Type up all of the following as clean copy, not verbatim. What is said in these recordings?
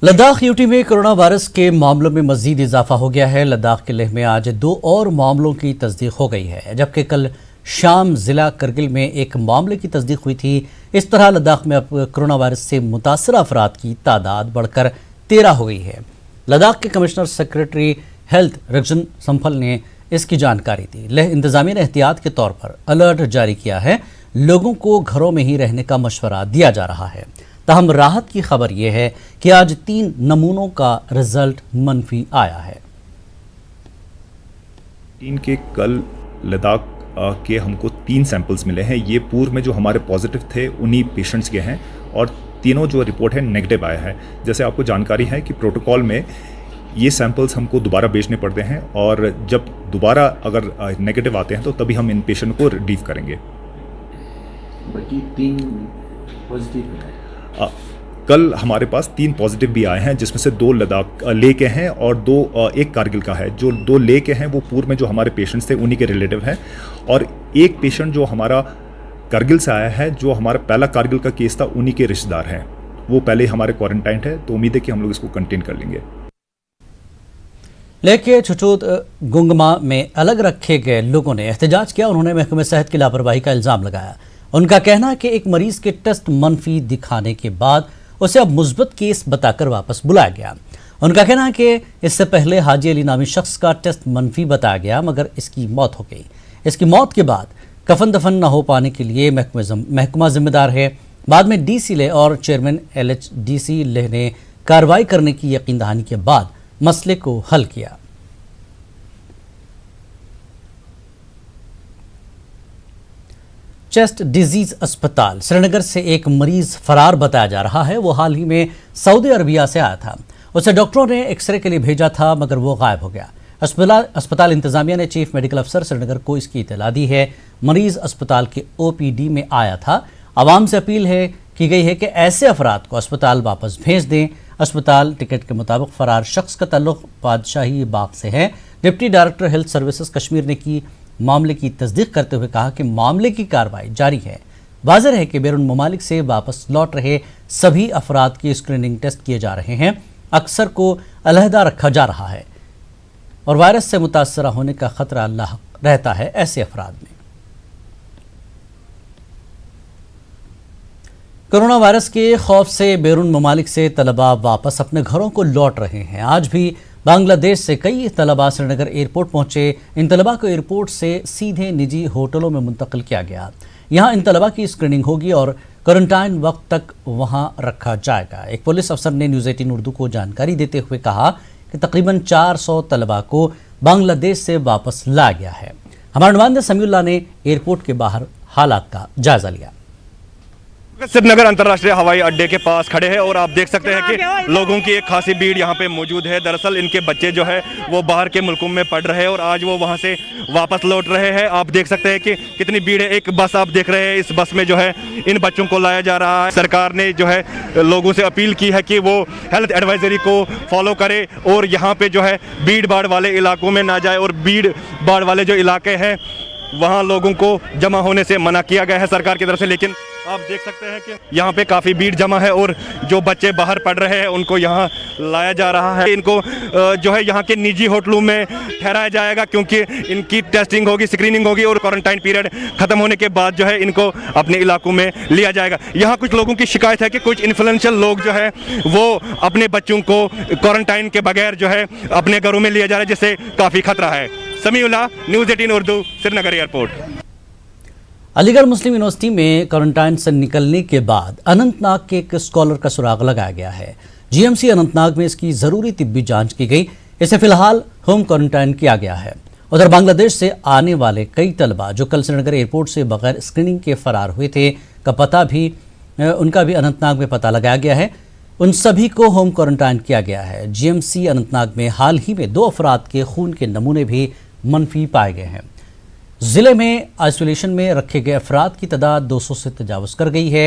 Ladakh UT में corona virus के मामलों में मजीद इजाफा हो गया है। लद्दाख के लेह में आज 2 और मामलों की तस्दीक हो गई है, जबकि कल शाम जिला करगिल में एक मामले की तस्दीक हुई थी। इस तरह लद्दाख में अब कोरोना वायरस से मुतासर अफराद की तादाद बढ़कर 13 हो गई है। लद्दाख के कमिश्नर सेक्रेटरी हेल्थ रक्षन संफल ने इसकी जानकारी दी। लेह इंतजामिया ने एहतियात के तौर पर अलर्ट जारी किया है। लोगों को घरों में ही रहने का मशवरा दिया जा रहा है। ताहम राहत की खबर यह है कि आज 3 नमूनों का रिजल्ट मनफी आया है। चीन के कल लद्दाख के हमको 3 सैंपल्स मिले हैं। ये पूर्व में जो हमारे पॉजिटिव थे उन्हीं पेशेंट्स के हैं और तीनों जो रिपोर्ट है नेगेटिव आया है। जैसे आपको जानकारी है कि प्रोटोकॉल में ये सैंपल्स हमको दोबारा भेजने पड़ते हैं और जब दोबारा अगर नेगेटिव आते हैं तो तभी हम इन पेशेंट को रिलीव करेंगे। बाकी 3 पॉजिटिव है। कल हमारे पास 3 पॉजिटिव भी आए हैं, जिसमें से 2 लद्दाख ले के हैं और 1 कारगिल का है। जो 2 ले के हैं वो पूर्व में जो हमारे पेशेंट्स थे उन्हीं के रिलेटिव हैं और एक पेशेंट जो हमारा कारगिल से आया है, जो हमारा पहला कारगिल का केस था, उन्हीं के रिश्तेदार हैं। वो पहले हमारे क्वारंटाइन है, तो उम्मीद है कि हम लोग इसको कंटेन कर लेंगे। लेके छुचूत गुंगमा में अलग रखे गए लोगों ने एहतजाज किया। उन्होंने महकमे सेहत की लापरवाही का इल्ज़ाम लगाया। उनका कहना है कि एक मरीज के टेस्ट मनफी दिखाने के बाद उसे अब मुस्बत केस बताकर वापस बुलाया गया। उनका कहना है कि इससे पहले हाजी अली नामी शख्स का टेस्ट मनफी बताया गया, मगर इसकी मौत हो गई। इसकी मौत के बाद कफन दफन न हो पाने के लिए महकमा जिम्मेदार है। बाद में डीसी लेह और चेयरमैन LHDC लेह ने कार्रवाई करने की यकीन दहानी के बाद मसले को हल किया। चेस्ट डिजीज अस्पताल श्रीनगर से एक मरीज फरार बताया जा रहा है। वो हाल ही में सऊदी अरबिया से आया था। उसे डॉक्टरों ने एक्सरे के लिए भेजा था, मगर वो गायब हो गया। अस्पताल इंतजामिया ने चीफ मेडिकल अफसर श्रीनगर को इसकी इत्तला दी है। मरीज अस्पताल के OPD में आया था। आवाम से अपील की गई है कि ऐसे अफराद को अस्पताल वापस भेज दें। अस्पताल टिकट के मुताबिक फरार शख्स का ताल्लुक बादशाही बाग से है। Deputy director health services Kashmir ने की मामले की तस्दीक करते हुए कहा कि मामले की कार्रवाई जारी है। वाज़ेह है कि बैरून ममालिक से वापस लौट रहे सभी अफराद की स्क्रीनिंग टेस्ट किए जा रहे हैं। अक्सर को अलहदा रखा जा रहा है और वायरस से मुतासर होने का खतरा रहता है ऐसे अफराद में। कोरोना वायरस के खौफ से बैरून ममालिक से तलबा वापस अपने घरों को लौट रहे हैं। आज भी बांग्लादेश से कई तलबा श्रीनगर एयरपोर्ट पहुंचे। इन तलबा को एयरपोर्ट से सीधे निजी होटलों में मुंतकिल किया गया। यहां इन तलबा की स्क्रीनिंग होगी और क्वारंटाइन वक्त तक वहां रखा जाएगा। एक पुलिस अफसर ने न्यूज़ 18 उर्दू को जानकारी देते हुए कहा कि तकरीबन 400 तलबा को बांग्लादेश से वापस लाया गया है। हमारे नुमाइंदे समीउल्लाह ने एयरपोर्ट के बाहर हालात का जायजा लिया। श्रीनगर अंतर्राष्ट्रीय हवाई अड्डे के पास खड़े हैं और आप देख सकते हैं कि लोगों की एक खासी भीड़ यहाँ पे मौजूद है। दरअसल इनके बच्चे जो है वो बाहर के मुल्कों में पढ़ रहे हैं और आज वो वहाँ से वापस लौट रहे हैं। आप देख सकते हैं कि कितनी भीड़ है। एक बस आप देख रहे हैं, इस बस में जो है इन बच्चों को लाया जा रहा है। सरकार ने जो है लोगों से अपील की है कि वो हेल्थ एडवाइजरी को फॉलो करे और यहाँ पर जो है भीड़ भाड़ वाले इलाकों में ना जाए और भीड़ भाड़ वाले जो इलाके हैं वहाँ लोगों को जमा होने से मना किया गया है सरकार की तरफ से। लेकिन आप देख सकते हैं कि यहाँ पे काफ़ी भीड़ जमा है और जो बच्चे बाहर पढ़ रहे हैं उनको यहाँ लाया जा रहा है। इनको जो है यहाँ के निजी होटलों में ठहराया जाएगा, क्योंकि इनकी टेस्टिंग होगी, स्क्रीनिंग होगी और क्वारंटाइन पीरियड ख़त्म होने के बाद जो है इनको अपने इलाकों में लिया जाएगा। यहाँ कुछ लोगों की शिकायत है कि कुछ इन्फ्लुएंशियल लोग जो है वो अपने बच्चों को क्वारंटाइन के बगैर जो है अपने घरों में लिया जा रहा है, जिससे काफ़ी खतरा है। Samiullah, news 18 Urdu, Srinagar airport. Aligarh Muslim university में क्वारंटाइन से निकलने के बाद अनंतनाग के एक स्कॉलर का सुराग लगाया गया है। GMC अनंतनाग में इसकी ज़रूरी तिब्बी जांच की गई। इसे फिलहाल होम क्वारंटाइन किया गया है। उधर बांग्लादेश से आने वाले कई तलबा जो कल श्रीनगर एयरपोर्ट से बगैर स्क्रीनिंग के फरार हुए थे उनका भी अनंतनाग में पता लगाया गया है। उन सभी को होम क्वारंटाइन किया गया है। GMC अनंतनाग में हाल ही में 2 अफराद के खून के नमूने भी मनफी पाए गए हैं। ज़िले में आइसोलेशन में रखे गए अफराद की तादाद 200 से तजावुज़ कर गई है।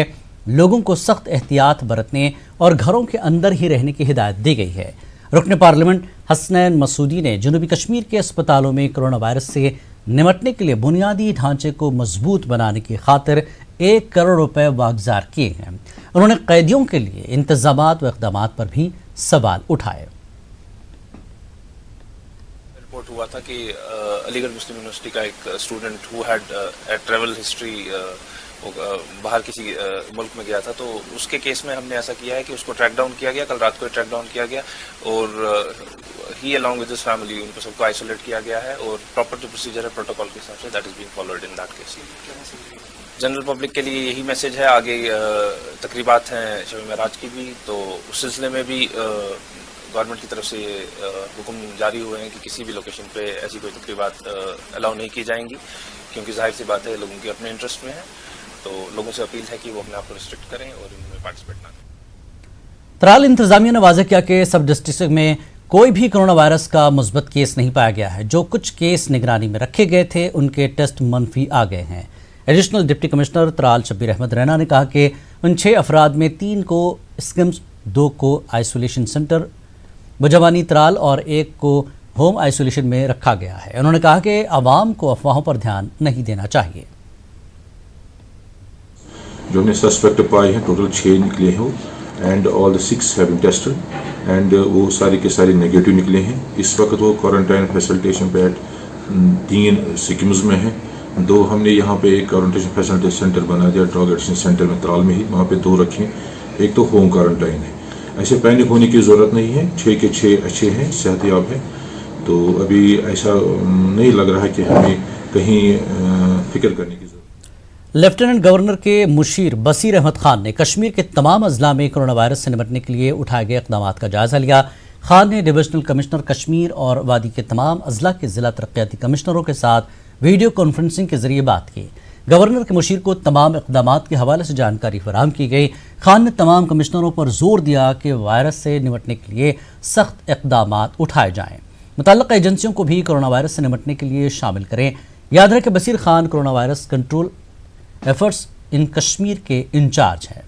लोगों को सख्त एहतियात बरतने और घरों के अंदर ही रहने की हिदायत दी गई है। रुकन पार्लियामेंट हसनैन मसूदी ने जनूबी कश्मीर के अस्पतालों में कोरोना वायरस से निपटने के लिए बुनियादी ढांचे को मजबूत बनाने की खातिर 1 करोड़ रुपए वागजार किए हैं। उन्होंने कैदियों के लिए इंतजामात व इक़दामात पर भी सवाल उठाए। रिपोर्ट हुआ था कि अलीगढ़ मुस्लिम यूनिवर्सिटी का एक student who had travel history बाहर किसी मुल्क में गया था, तो उसके केस में हमने ऐसा किया है कि उसको ट्रैक डाउन किया गया, कल रात को ट्रैक डाउन किया गया और ही अलॉन्ग विद हिज फैमिली उनको सबको आइसोलेट किया गया है और प्रॉपर जो प्रोसीजर है प्रोटोकॉल के हिसाब say that is being followed in that case. General public के लिए यही मैसेज है। आगे तकरीबात हैं शब मेराज की भी, तो उस सिलसिले में भी गवर्नमेंट की तरफ से हुक्म जारी हुए हैं कि किसी भी लोकेशन पे ऐसी कोई तकरीबात अलाउ नहीं की जाएंगी, क्योंकि जाहिर सी बात है लोगों के अपने इंटरेस्ट में है, तो लोगों से अपील है कि वो अपने आप को रिस्ट्रिक्ट करें और इनमें पार्टिसिपेट ना करें। त्राल इंतजामिया ने वाज़ेह किया कि सब डिस्ट्रिक्ट में कोई भी कोरोना वायरस का मुस्बत केस नहीं पाया गया है। जो कुछ केस निगरानी में रखे गए थे उनके टेस्ट मनफी आ गए हैं। Additional deputy commissioner Tral Shabbir Ahmad Raina ने कहा कि उन 6 अफराद में 3 को स्किम्स, 2 को आइसोलेशन सेंटर बजवानी त्राल और 1 को होम आइसोलेशन में रखा गया है। उन्होंने कहा कि आवाम को अफवाहों पर ध्यान नहीं देना चाहिए। जो हमने सस्पेक्ट पाए हैं टोटल 6 निकले हैं and all the 6 have been tested and वो सारे के सारे नेगेटिव निकले हैं। इस वक्त वो क्वारंटाइन फैसिलिटेशन पे 3 सिक्किम्स में हैं, 2 हमने यहाँ पे एक क्वारंटाइन फैसिलिटी सेंटर बना दिया ड्रग एडिक्शन सेंटर में त्राल में ही, वहाँ पे 2 रखे, एक तो होम क्वारंटाइन है। ऐसे पैनिक होने की ज़रूरत नहीं है, 6 के 6 अच्छे हैं, सेहतयाब हैं, तो अभी ऐसा नहीं लग रहा है कि हमें कहीं फिक्र करने की ज़रूरत। लेफ्टिनेंट गवर्नर के मुशीर बसीर अहमद खान ने कश्मीर के तमाम अजला में कोरोना वायरस से निपटने के लिए उठाए गए इक़दाम का जायजा लिया। खान ने डिविजनल कमिश्नर कश्मीर और वादी के तमाम अजला के ज़िला तरक्याती कमिश्नरों के साथ वीडियो कॉन्फ्रेंसिंग के जरिए बात की। गवर्नर के मुशीर को तमाम इक़दाम के हवाले से जानकारी फराहम की गई। खान ने तमाम कमिश्नरों पर जोर दिया कि वायरस से निपटने के लिए सख्त इक़दाम उठाए जाएँ। मुतल्लिक़ एजेंसियों को भी कोरोना वायरस से निपटने के लिए शामिल करें। याद रहे कि Basir Khan corona virus control efforts in Kashmir के इंचार्ज हैं।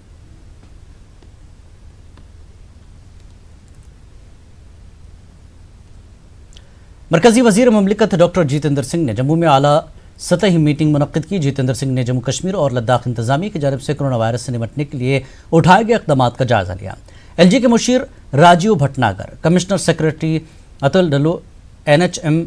मरकजी वजीर ममलिकत डॉक्टर जितेंद्र सिंह ने जम्मू में आला सतही मीटिंग मुनक्किद की। जितेंद्र सिंह ने जम्मू कश्मीर और लद्दाख इंतजामिया की जानिब से कोरोना वायरस से निपटने के लिए उठाए गए इक़दाम का जायजा लिया। LG के मुशीर राजीव भटनागर, कमिश्नर सेक्रेटरी अतुल डल्लो, NHM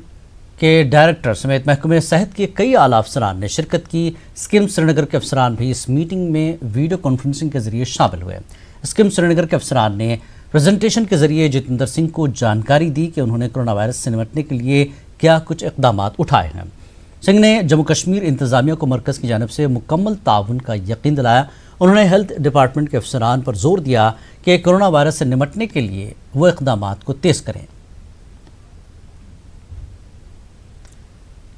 के डायरेक्टर समेत महकमे सेहत के कई आला अफसरान ने शिरकत की। स्किम श्रीनगर के अफसरान भी इस मीटिंग में वीडियो कॉन्फ्रेंसिंग के जरिए शामिल हुए। स्किम श्रीनगर के अफसरान ने प्रेजेंटेशन के जरिए जितेंद्र सिंह को जानकारी दी कि उन्होंने कोरोना वायरस से निपटने के लिए क्या कुछ इक़दाम उठाए हैं। सिंह ने जम्मू कश्मीर इंतजामिया को मरकज़ की जानिब से मुकम्मल ताउन का यकीन दिलाया। उन्होंने हेल्थ डिपार्टमेंट के अफसरान पर जोर दिया कि कोरोना वायरस से निपटने के लिए वो इक़दाम को तेज़ करें।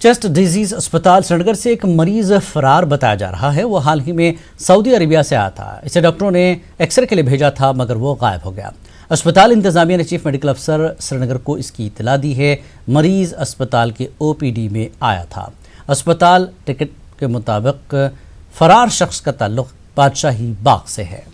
चेस्ट डिजीज़ अस्पताल श्रीनगर से एक मरीज़ फरार बताया जा रहा है। वो हाल ही में सऊदी अरेबिया से आया था। इसे डॉक्टरों ने एक्सरे के लिए भेजा था मगर वो गायब हो गया। अस्पताल इंतजामिया ने चीफ मेडिकल अफसर श्रीनगर को इसकी इत्तला दी है। मरीज़ अस्पताल के OPD में आया था। अस्पताल टिकट के मुताबिक फरार शख्स का ताल्लुक़ बादशाही बाग से है।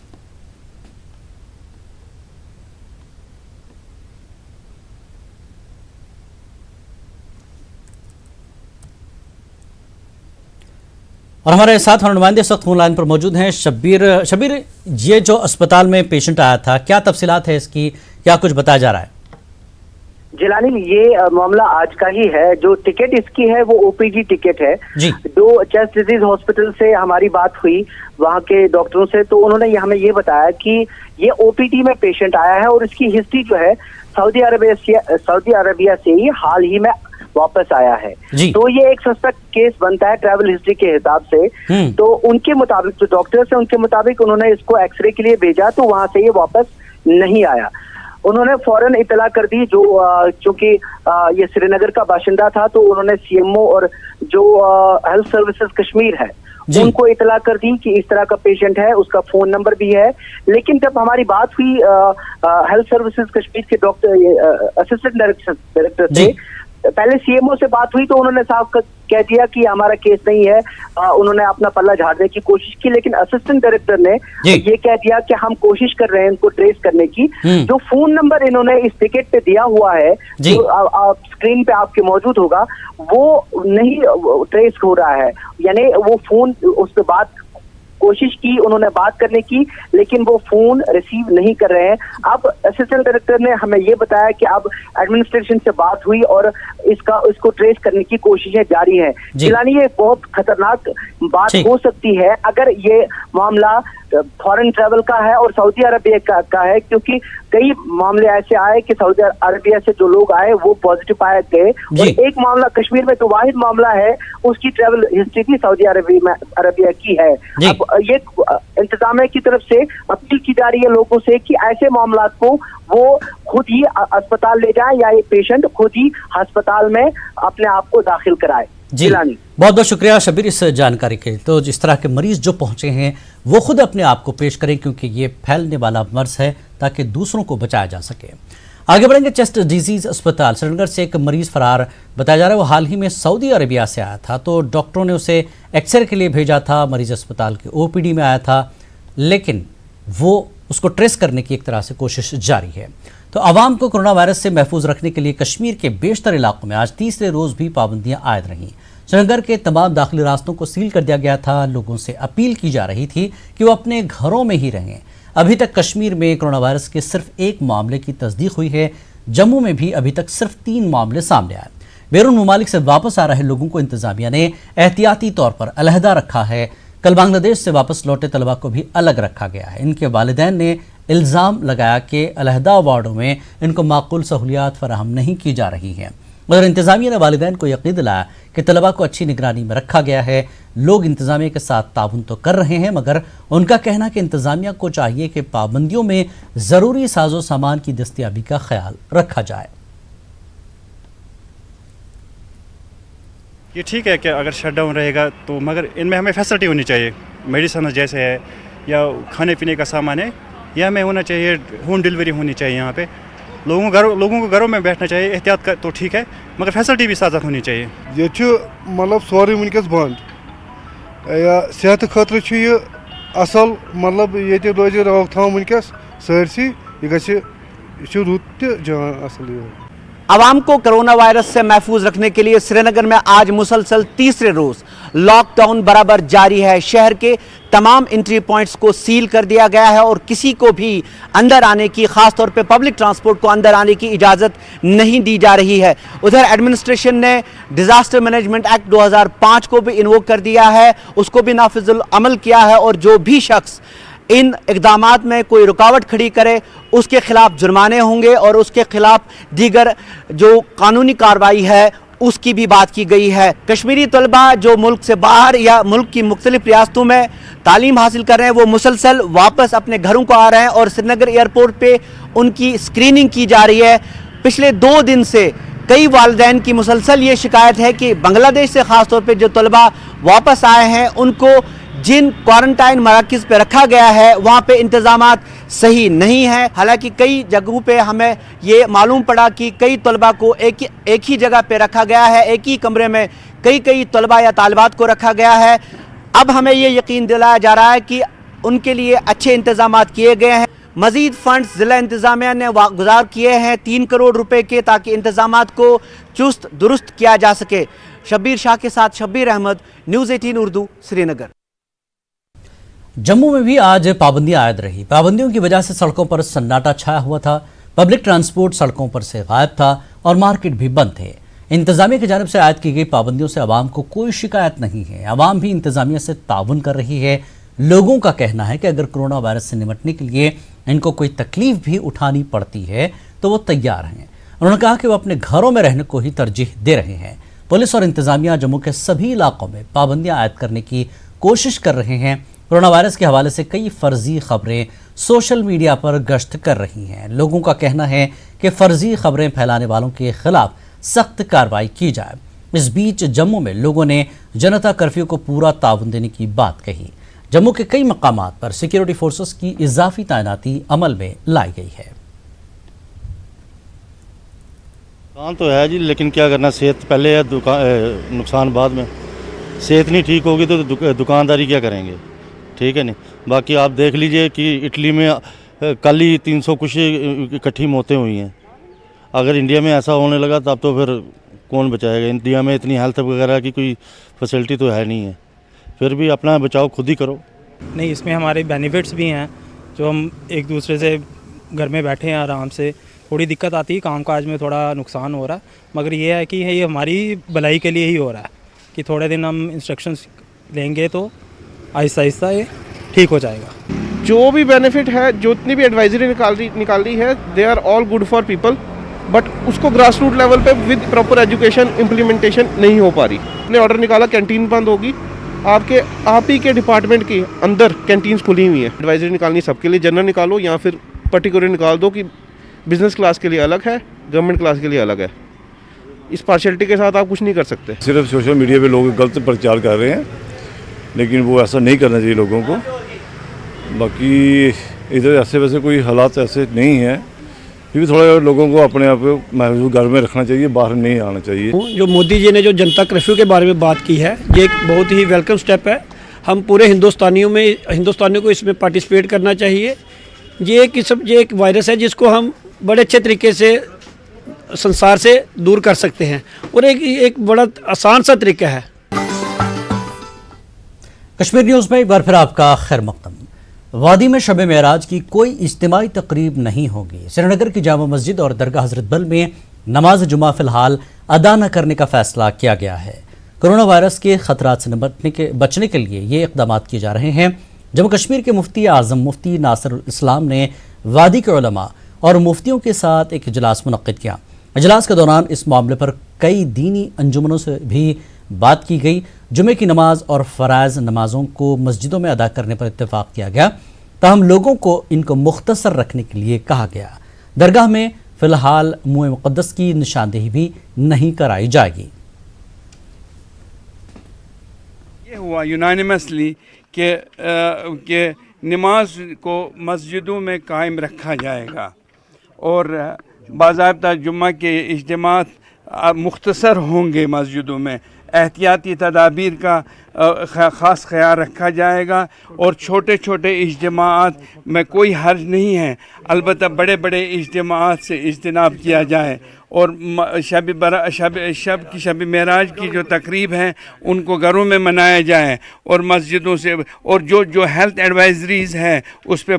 और हमारे साथ हमारे नुमाइंदे इस वक्त फोन लाइन पर मौजूद हैं। शब्बीर, ये जो अस्पताल में पेशेंट आया था, क्या तफसीलात है इसकी, क्या कुछ बताया जा रहा है? जिलानी, ये मामला आज का ही है। जो टिकट इसकी है वो OPD टिकट है जी। 2 चेस्ट डिजीज हॉस्पिटल से हमारी बात हुई वहाँ के डॉक्टरों से, तो उन्होंने हमें ये बताया कि ये OPD में पेशेंट आया है और इसकी हिस्ट्री जो है सऊदी अरेबिया से ही हाल ही में वापस आया है। तो ये एक सस्पेक्ट केस बनता है ट्रैवल हिस्ट्री के हिसाब से। तो उनके मुताबिक जो डॉक्टर्स हैं उनके मुताबिक उन्होंने इसको एक्सरे के लिए भेजा, तो वहां से ये वापस नहीं आया। उन्होंने फौरन इतला कर दी, जो चूंकि ये श्रीनगर का बाशिंदा था, तो उन्होंने CMO और जो हेल्थ सर्विसेज कश्मीर है उनको इतला कर दी कि इस तरह का पेशेंट है, उसका फोन नंबर भी है। लेकिन जब हमारी बात हुई हेल्थ सर्विसेज कश्मीर के डॉक्टर असिस्टेंट डायरेक्टर से, पहले CMO से बात हुई तो उन्होंने साफ कह दिया कि हमारा केस नहीं है। उन्होंने अपना पल्ला झाड़ने की कोशिश की, लेकिन असिस्टेंट डायरेक्टर ने ये कह दिया कि हम कोशिश कर रहे हैं इनको ट्रेस करने की। जो फोन नंबर इन्होंने इस टिकट पे दिया हुआ है, जो स्क्रीन पे आपके मौजूद होगा, वो नहीं ट्रेस हो रहा है। यानी वो फोन उस पे बात कोशिश की, उन्होंने बात करने की, लेकिन वो फोन रिसीव नहीं कर रहे हैं। अब असिस्टेंट डायरेक्टर ने हमें ये बताया कि अब एडमिनिस्ट्रेशन से बात हुई और इसको ट्रेस करने की कोशिशें जारी है। जिलानी ये बहुत खतरनाक बात हो सकती है अगर ये मामला फॉरेन ट्रैवल का है और सऊदी अरबिया का है, क्योंकि कई मामले ऐसे आए कि सऊदी अरबिया से जो लोग आए वो पॉजिटिव पाए गए, और एक मामला कश्मीर में तो वाहिद मामला है, उसकी ट्रैवल हिस्ट्री भी सऊदी अरबिया की है। अब ये इंतजामिया की तरफ से अपील की जा रही है लोगों से कि ऐसे मामला को वो खुद ही अस्पताल ले जाए या एक पेशेंट खुद ही अस्पताल में अपने आप को दाखिल कराए। जी बहुत बहुत शुक्रिया शब्बीर इस जानकारी के। तो जिस तरह के मरीज जो पहुंचे हैं वो खुद अपने आप को पेश करें, क्योंकि ये फैलने वाला मर्ज है, ताकि दूसरों को बचाया जा सके। आगे बढ़ेंगे। चेस्ट डिजीज अस्पताल श्रीनगर से एक मरीज फरार बताया जा रहा है। वो हाल ही में सऊदी अरेबिया से आया था, तो डॉक्टरों ने उसे एक्सरे के लिए भेजा था। मरीज अस्पताल के ओपीडी में आया था, लेकिन वो उसको ट्रेस करने की एक तरह से कोशिश जारी है। तो आवाम को कोरोना वायरस से महफूज रखने के लिए कश्मीर के बेशतर इलाकों में आज तीसरे रोज भी पाबंदियां आयद रहीं। श्रीनगर के तमाम दाखिली रास्तों को सील कर दिया गया था। लोगों से अपील की जा रही थी कि वो अपने घरों में ही रहें। अभी तक कश्मीर में कोरोना वायरस के सिर्फ एक मामले की तस्दीक हुई है। जम्मू में भी अभी तक सिर्फ 3 मामले सामने आए। बैरून मुमालिक से वापस आ रहे लोगों को इंतजामिया ने एहतियाती तौर पर अलहदा रखा है। कल बांग्लादेश से वापस लौटे तलबा को भी अलग रखा गया है। इनके वालिदैन ने इल्ज़ाम लगाया कि अलहदा वार्डों में इनको माकूल सहूलियात फराहम नहीं की जा रही हैं, मगर इंतजामिया ने वालिदैन को यकीन दिलाया कि तलबा को अच्छी निगरानी में रखा गया है। लोग इंतजामिया के साथ ताउन तो कर रहे हैं, मगर उनका कहना कि इंतजामिया को चाहिए कि पाबंदियों में ज़रूरी साजो सामान की दस्तयाबी का ख्याल रखा जाए। ये ठीक है कि अगर शट डाउन रहेगा तो, मगर इनमें हमें फैसिलिटी होनी चाहिए। मेडिसिन जैसे है या खाने पीने का सामान है, यह हमें होना चाहिए। होम डिलीवरी होनी चाहिए। यहाँ पे लोगों को घरों में बैठना चाहिए। एहतियात का तो ठीक है, मगर फैसिलिटी भी साथ होनी चाहिए। ये मतलब सोरे वनकस बंद या सेहत खतर असल, मतलब ये रोज रोकथाम वनकस सरसी यह रुत जान असल। आवाम को कोरोना वायरस से महफूज रखने के लिए श्रीनगर में आज मुसलसल तीसरे रोज लॉकडाउन बराबर जारी है। शहर के तमाम एंट्री पॉइंट्स को सील कर दिया गया है और किसी को भी अंदर आने की, खासतौर पे पब्लिक ट्रांसपोर्ट को अंदर आने की इजाज़त नहीं दी जा रही है। उधर एडमिनिस्ट्रेशन ने डिज़ास्टर मैनेजमेंट एक्ट 2005 को भी इन्वोक कर दिया है, उसको भी नाफिजुल अमल किया है, और जो भी शख्स इन इक़दामात में कोई रुकावट खड़ी करे उसके खिलाफ जुर्माने होंगे और उसके खिलाफ दीगर जो कानूनी कार्रवाई है उसकी भी बात की गई है। कश्मीरी तलबा जो मुल्क से बाहर या मुल्क की मुख्तलिफ रियासतों में तालीम हासिल कर रहे हैं वो मुसलसल वापस अपने घरों को आ रहे हैं और श्रीनगर एयरपोर्ट पे उनकी स्क्रीनिंग की जा रही है। पिछले 2 दिन से कई वालिदैन की मुसलसल ये शिकायत है कि बांग्लादेश से ख़ास तौर पे जो तलबा वापस आए हैं उनको जिन क्वारंटाइन मराकज़ पे रखा गया है वहाँ पे इंतज़ामात सही नहीं है। हालांकि कई जगहों पे हमें ये मालूम पड़ा कि कई तलबा को एक ही जगह पे रखा गया है, एक ही कमरे में कई तलबा या तालिबात को रखा गया है। अब हमें ये यकीन दिलाया जा रहा है कि उनके लिए अच्छे इंतज़ामात किए गए हैं। मज़ीद फंड्स ज़िला इंतज़ामिया ने गुज़ार किए हैं 3 करोड़ रुपए के, ताकि इंतज़ामात को चुस्त दुरुस्त किया जा सके। शब्बीर शाह के साथ शब्बीर अहमद, न्यूज़ 18 उर्दू, श्रीनगर। जम्मू में भी आज पाबंदियां आयद रही। पाबंदियों की वजह से सड़कों पर सन्नाटा छाया हुआ था। पब्लिक ट्रांसपोर्ट सड़कों पर से गायब था और मार्केट भी बंद थे। इंतजामिया की जानिब से आयद की गई पाबंदियों से आवाम को कोई शिकायत नहीं है। आवाम भी इंतजामिया से ताउन कर रही है। लोगों का कहना है कि अगर कोरोना वायरस से निपटने के लिए इनको कोई तकलीफ भी उठानी पड़ती है तो वो तैयार हैं। उन्होंने कहा कि वो अपने घरों में रहने को ही तरजीह दे रहे हैं। पुलिस और इंतजामिया जम्मू के सभी इलाकों में पाबंदियां आयद करने की कोशिश कर रहे हैं। कोरोना वायरस के हवाले से कई फर्जी खबरें सोशल मीडिया पर गश्त कर रही हैं। लोगों का कहना है कि फर्जी खबरें फैलाने वालों के खिलाफ सख्त कार्रवाई की जाए। इस बीच जम्मू में लोगों ने जनता कर्फ्यू को पूरा ताउन देने की बात कही। जम्मू के कई मकामात पर सिक्योरिटी फोर्सेस की इजाफी तैनाती अमल में लाई गई है। नुकसान तो है जी, लेकिन क्या करना, सेहत पहले है, नुकसान बाद में। सेहत नहीं ठीक होगी तो दुकानदारी क्या करेंगे, ठीक है नहीं। बाकी आप देख लीजिए कि इटली में कल ही 300 कुछ इकट्ठी मौतें हुई हैं। अगर इंडिया में ऐसा होने लगा तब तो फिर कौन बचाएगा। इंडिया में इतनी हेल्थ वगैरह की कोई फैसिलिटी तो है नहीं है। फिर भी अपना बचाव खुद ही करो। नहीं, इसमें हमारे बेनिफिट्स भी हैं, जो हम एक दूसरे से घर में बैठे हैं आराम से। थोड़ी दिक्कत आती है, काम काज में थोड़ा नुकसान हो रहा है, मगर ये है कि ये हमारी भलाई के लिए ही हो रहा है कि थोड़े दिन हम इंस्ट्रक्शंस लेंगे तो आहिस्ता आहिस्ता ये ठीक हो जाएगा। जो भी बेनिफिट है, जितनी भी एडवाइजरी निकाल रही है, they are all good for people, but उसको ग्रास रूट लेवल पे विद प्रॉपर एजुकेशन इम्प्लीमेंटेशन नहीं हो पा रही। हमने ऑर्डर निकाला कैंटीन बंद होगी, आप ही के डिपार्टमेंट के अंदर कैंटीन्स खुली हुई हैं। एडवाइजरी निकालनी सबके लिए, जनरल निकालो या फिर पर्टिकुलर निकाल दो कि बिजनेस क्लास के लिए अलग है, गवर्नमेंट क्लास के लिए अलग है। इस पार्शियलिटी के साथ आप कुछ नहीं कर सकते। सिर्फ सोशल मीडिया पे लोग गलत प्रचार कर रहे हैं, लेकिन वो ऐसा नहीं करना चाहिए लोगों को। बाकी इधर ऐसे वैसे कोई हालात ऐसे नहीं है, क्योंकि थोड़ा लोगों को अपने आप महसूस घर में रखना चाहिए, बाहर नहीं आना चाहिए। जो मोदी जी ने जो जनता कर्फ्यू के बारे में बात की है, ये एक बहुत ही वेलकम स्टेप है। हम पूरे हिंदुस्तानियों को इसमें पार्टिसिपेट करना चाहिए। ये एक वायरस है जिसको हम बड़े अच्छे तरीके से संसार से दूर कर सकते हैं, और एक बड़ा आसान सा तरीका है। कश्मीर न्यूज़ में एक बार फिर आपका खैर मक़दम। वादी में शब मेराज की कोई इज्तिमाई तकरीब नहीं होगी। श्रीनगर की जामा मस्जिद और दरगाह हजरत बल में नमाज जुमा फिलहाल अदा न करने का फैसला किया गया है। कोरोना वायरस के खतरात से बचने के लिए ये इक़दाम किए जा रहे हैं। जम्मू कश्मीर के मुफ्ती आज़म मुफ्ती नासिरुल इस्लाम ने वादी के उलमा और मुफ्तियों के साथ एक इजलास मुनक्किद किया। इजलास के दौरान इस मामले पर कई दीनी अंजुमनों से भी बात की गई। जुमे की नमाज और फ़राइज़ नमाजों को मस्जिदों में अदा करने पर इत्तेफाक किया गया, ताहम लोगों को इनको मुख्तसर रखने के लिए कहा गया। दरगाह में फ़िलहाल मुए मुक़द्दस की निशानदेही भी नहीं कराई जाएगी। ये हुआ यूनानिमसली कि नमाज को मस्जिदों में कायम रखा जाएगा और बाज़ाब्ता जुम्मा के इज्तिमात मुख्तसर होंगे। मस्जिदों में एहतियाती तदाबीर का ख़ास ख्याल रखा जाएगा और छोटे छोटे इज्तिमात में कोई हर्ज नहीं है, अलबत्ता बड़े बड़े इज्तिमात से इज्तिनाब किया जाए और शब मेराज की जो तकरीब हैं उनको घरों में मनाया जाए और मस्जिदों से, और जो हेल्थ एडवाइजरीज़ हैं उस पर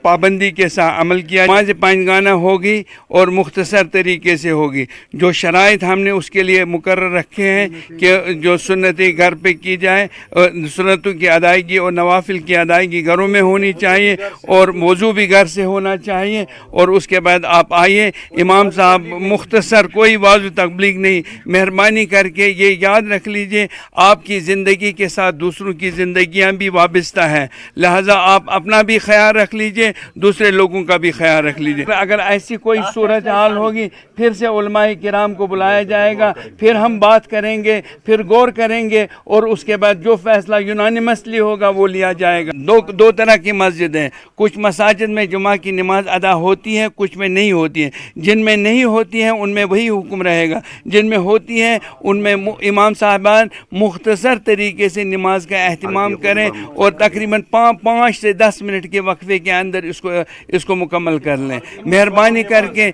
पाबंदी के साथ अमल किया। नमाज पांचगाना होगी और मुख्तसर तरीके से होगी। जो शराइत हमने उसके लिए मुकर्रर रखे हैं कि जो सुन्नतें घर पे की जाए, सुन्नतों की अदायगी और नवाफिल की अदायगी घरों में होनी चाहिए और वज़ू भी घर से होना चाहिए। और उसके बाद आप आइए, इमाम साहब मुख्तसर कोई वाज़ तबलीग नहीं। मेहरबानी करके ये याद रख लीजिए, आपकी ज़िंदगी के साथ दूसरों की ज़िंदगियाँ भी वाबस्ता हैं, लिहाजा आप अपना भी ख्याल रख लीजिए, दूसरे लोगों का भी ख्याल रख लीजिए। अगर ऐसी कोई सूरत हाल होगी फिर से उलमाए किराम को बुलाया जाएगा, फिर हम बात करेंगे, फिर गौर करेंगे और उसके बाद जो फैसला यूनानिमसली होगा वो लिया जाएगा। दो तरह की मस्जिद हैं, कुछ मसाजिद में जुमा की नमाज अदा होती है, कुछ में नहीं होती है। जिनमें नहीं होती है उनमें वही हुक्म रहेगा, जिनमें होती है उनमें इमाम साहबान मुख्तसर तरीके से नमाज का एहतिमाम करें और तकरीबन 5 से 10 मिनट के वक्फे के अंदर इसको मुकम्मल कर लें। मेहरबानी करके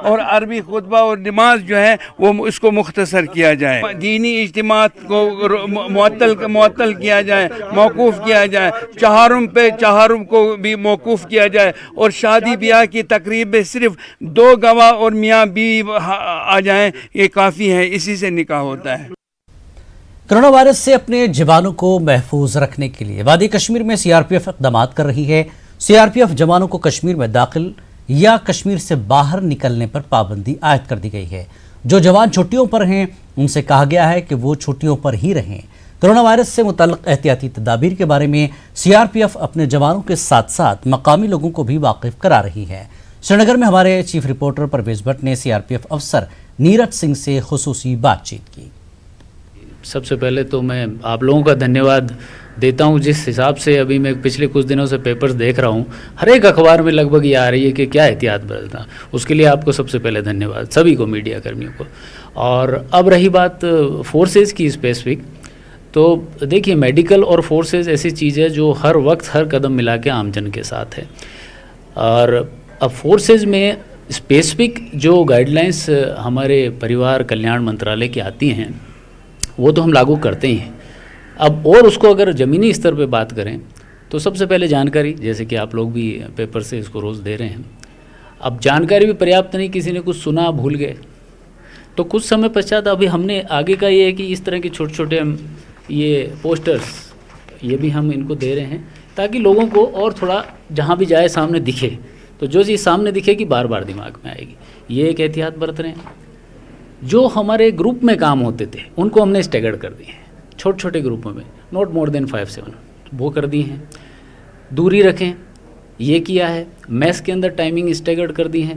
और अरबी खुतबा और नमाज जो है वो इसको मुख्तसर किया जाए। दीनी इज्तिमात को मुअत्तल किया जाए, मौकूफ़ किया जाए, चहारुम को भी मौकूफ़ किया जाए और शादी ब्याह की तकरीब में सिर्फ 2 गवाह और मियाँ बीवी आ जाएं, ये काफ़ी है, इसी से निकाह होता है। कोरोना वायरस से अपने जवानों को महफूज रखने के लिए वादी कश्मीर में सीआरपीएफ इक़दाम कर रही है। सीआरपीएफ जवानों को कश्मीर में दाखिल या कश्मीर से बाहर निकलने पर पाबंदी आयद कर दी गई है। जो जवान छुट्टियों पर हैं उनसे कहा गया है कि वो छुट्टियों पर ही रहें। कोरोना वायरस से मुतल्लिक़ एहतियाती तदाबीर के बारे में सीआरपीएफ अपने जवानों के साथ साथ मकामी लोगों को भी वाकिफ करा रही है। श्रीनगर में हमारे चीफ रिपोर्टर परवेज भट्ट ने सीआरपीएफ अफसर नीरज सिंह से खुसूसी बातचीत की। सबसे पहले तो मैं आप लोगों का धन्यवाद देता हूं। जिस हिसाब से अभी मैं पिछले कुछ दिनों से पेपर्स देख रहा हूं, हर एक अखबार में लगभग ये आ रही है कि क्या एहतियात बरतना, उसके लिए आपको सबसे पहले धन्यवाद, सभी को, मीडिया कर्मियों को। और अब रही बात फोर्सेस की स्पेसिफिक, तो देखिए मेडिकल और फोर्सेस ऐसी चीज़ है जो हर वक्त हर कदम मिला के आमजन के साथ है। और अब फोर्सेस में स्पेसिफिक जो गाइडलाइंस हमारे परिवार कल्याण मंत्रालय की आती हैं वो तो हम लागू करते ही हैं, अब और उसको अगर ज़मीनी स्तर पे बात करें तो सबसे पहले जानकारी, जैसे कि आप लोग भी पेपर से इसको रोज़ दे रहे हैं, अब जानकारी भी पर्याप्त नहीं, किसी ने कुछ सुना भूल गए, तो कुछ समय पश्चात अभी हमने आगे का ये है कि इस तरह के छोटे छोटे हम ये पोस्टर्स ये भी हम इनको दे रहे हैं ताकि लोगों को और थोड़ा जहाँ भी जाए सामने दिखे, तो जो चीज़ सामने दिखेगी बार बार दिमाग में आएगी। ये एक एहतियात बरत रहे हैं। जो हमारे ग्रुप में काम होते थे उनको हमने स्टैगर्ड कर दिए हैं, छोटे छोटे ग्रुपों में, नॉट मोर देन 5-7 वो कर दिए हैं। दूरी रखें ये किया है। मैस के अंदर टाइमिंग स्टैगर्ड कर दी है।